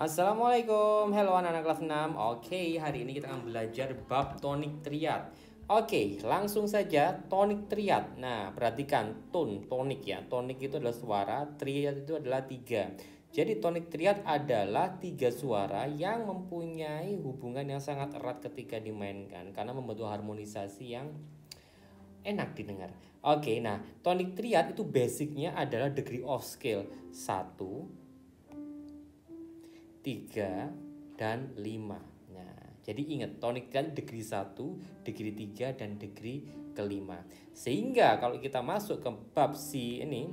Assalamualaikum, hello anak-anak kelas 6. Oke, hari ini kita akan belajar bab tonik triad. Oke, langsung saja tonik triad. Nah, perhatikan tonik ya. Tonik itu adalah suara, triad itu adalah tiga. Jadi tonik triad adalah tiga suara yang mempunyai hubungan yang sangat erat ketika dimainkan karena membentuk harmonisasi yang enak didengar. Oke, nah tonik triad itu basicnya adalah degree of scale 1, 3, dan 5. Nah, jadi ingat tonik kan degree 1, degree 3, dan degree kelima. Sehingga kalau kita masuk ke bab C ini,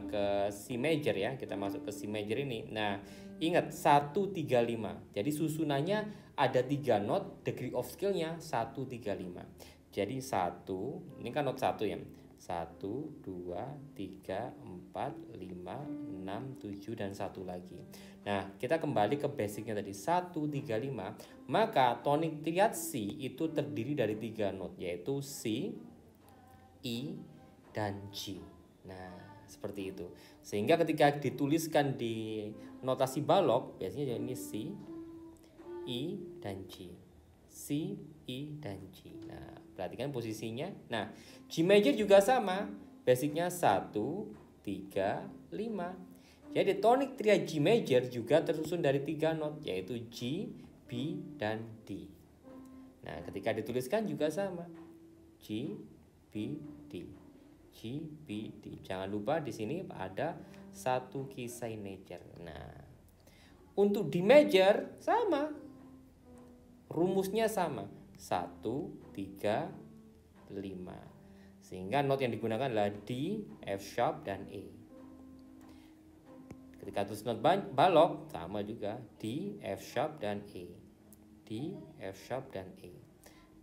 ke C major ya, kita masuk ke C major ini. Nah, ingat 1, 3, 5. Jadi susunannya ada 3 not, degree of scale-nya 1, 3, 5. Jadi 1, ini kan not 1 ya. 1, 2, 3, 4, 5, 6, 7, dan 1 lagi. Nah, kita kembali ke basicnya tadi 1, 3, 5. Maka tonik triad C itu terdiri dari 3 not, yaitu C, E, dan G. Nah, seperti itu. Sehingga ketika dituliskan di notasi balok, biasanya ini C, E, dan G. C, E, dan G. Nah, perhatikan posisinya. Nah, G major juga sama. Basicnya 1, 3, 5. Jadi tonik triad G major juga tersusun dari 3 not, yaitu G, B, dan D. Nah, ketika dituliskan juga sama. G, B, D. G, B, D. Jangan lupa di sini ada satu key signature. Nah, untuk D major sama. Rumusnya sama 1, 3, 5. Sehingga not yang digunakan adalah D, F sharp, dan E. Ketika tulis not balok sama juga D, F sharp, dan E. D, F sharp, dan E.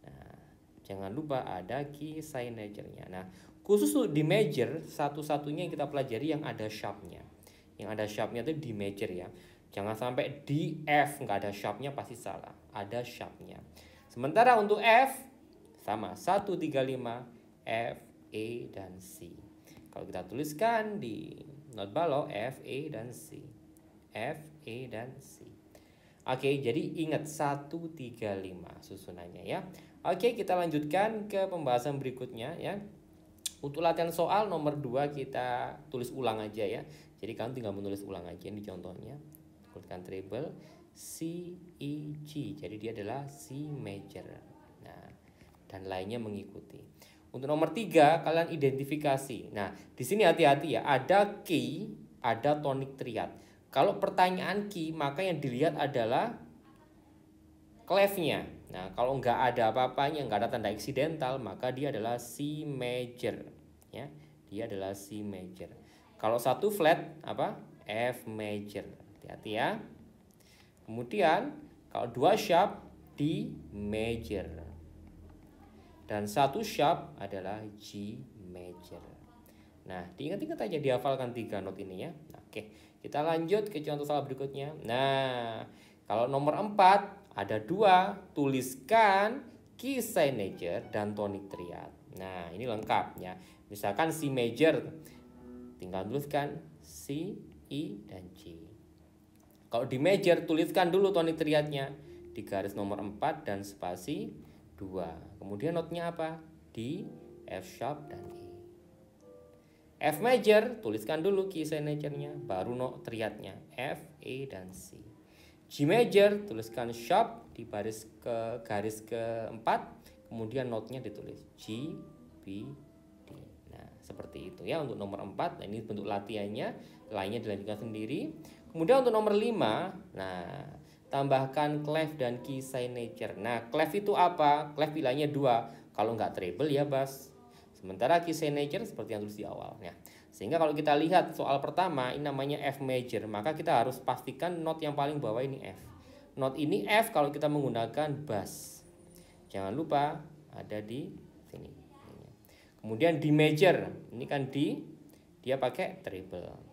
Nah, jangan lupa ada key signature-nya. Nah, khusus untuk D major satu-satunya yang kita pelajari yang ada sharp-nya. Yang ada sharp-nya itu D major ya. Jangan sampai D, F nggak ada sharp-nya, pasti salah. Ada sharp-nya. Sementara untuk F sama 1, 3, 5, F, E, dan C. Kalau kita tuliskan di not balok F, E, dan C. F, E, dan C. Oke, jadi ingat 1, 3, 5 susunannya ya. Oke, kita lanjutkan ke pembahasan berikutnya ya. Untuk latihan soal nomor 2 kita tulis ulang aja ya. Jadi kamu tinggal menulis ulang aja ini contohnya. Tuliskan treble C, E, G. Jadi dia adalah C major. Nah, dan lainnya mengikuti. Untuk nomor 3 kalian identifikasi. Nah, di sini hati-hati ya, ada key, ada tonik triad. Kalau pertanyaan key, maka yang dilihat adalah clef-nya. Nah, kalau nggak ada apa-apanya, nggak ada tanda eksidental, maka dia adalah C major. Ya, dia adalah C major. Kalau satu flat, apa? F major. Hati-hati ya. Kemudian, kalau dua sharp, D major. Dan satu sharp adalah G major. Nah, diingat-ingat aja, dihafalkan 3 not ini ya. Oke, kita lanjut ke contoh soal berikutnya. Nah, kalau nomor 4 ada 2, tuliskan key signature dan tonik triad. Nah, ini lengkap ya. Misalkan C major, tinggal tuliskan C, E, dan G. Kalau di major, tuliskan dulu tonik triadnya di garis nomor 4 dan spasi 2. Kemudian notnya apa? D, F sharp, dan E. F major, tuliskan dulu key signature-nya, baru not triadnya F, E, dan C. G major, tuliskan sharp di garis keempat, kemudian notnya ditulis G, B, D. Nah, seperti itu ya untuk nomor 4. Nah, ini bentuk latihannya, lainnya dilanjutkan sendiri. Kemudian untuk nomor 5, nah, tambahkan clef dan key signature. Nah, clef itu apa? Clef pilihannya 2. Kalau nggak treble ya bass. Sementara key signature seperti yang tulis di awal. Nah, sehingga kalau kita lihat soal pertama ini namanya F major, maka kita harus pastikan not yang paling bawah ini F. Not ini F kalau kita menggunakan bass. Jangan lupa ada di sini. Kemudian D major, ini kan D, dia pakai treble.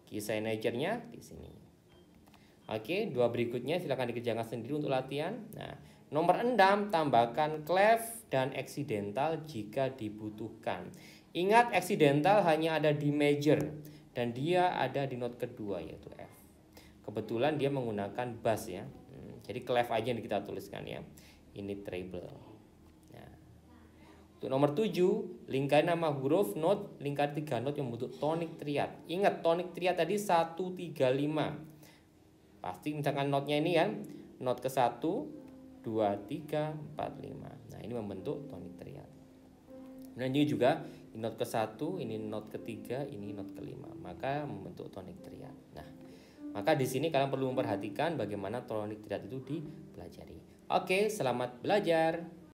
Key signature-nya di sini. Oke, 2 berikutnya silakan dikerjakan sendiri untuk latihan. Nah, nomor 6 tambahkan clef dan eksidental jika dibutuhkan. Ingat, eksidental hanya ada di major dan dia ada di not kedua yaitu F. Kebetulan dia menggunakan bass ya. Jadi clef aja yang kita tuliskan ya. Ini treble. Nah, untuk nomor 7, lingkari nama huruf, not, lingkari 3 not yang membentuk tonik triad. Ingat tonik triad tadi 1, 3, 5. Pasti misalkan notnya ini kan, not ke 1, 2, 3, 4, 5. Nah, ini membentuk tonik triad. Dan ini juga not ke 1, ini not ketiga, ini not kelima. Maka membentuk tonik triad. Nah, maka di sini kalian perlu memperhatikan bagaimana tonik triad itu dipelajari. Oke, selamat belajar.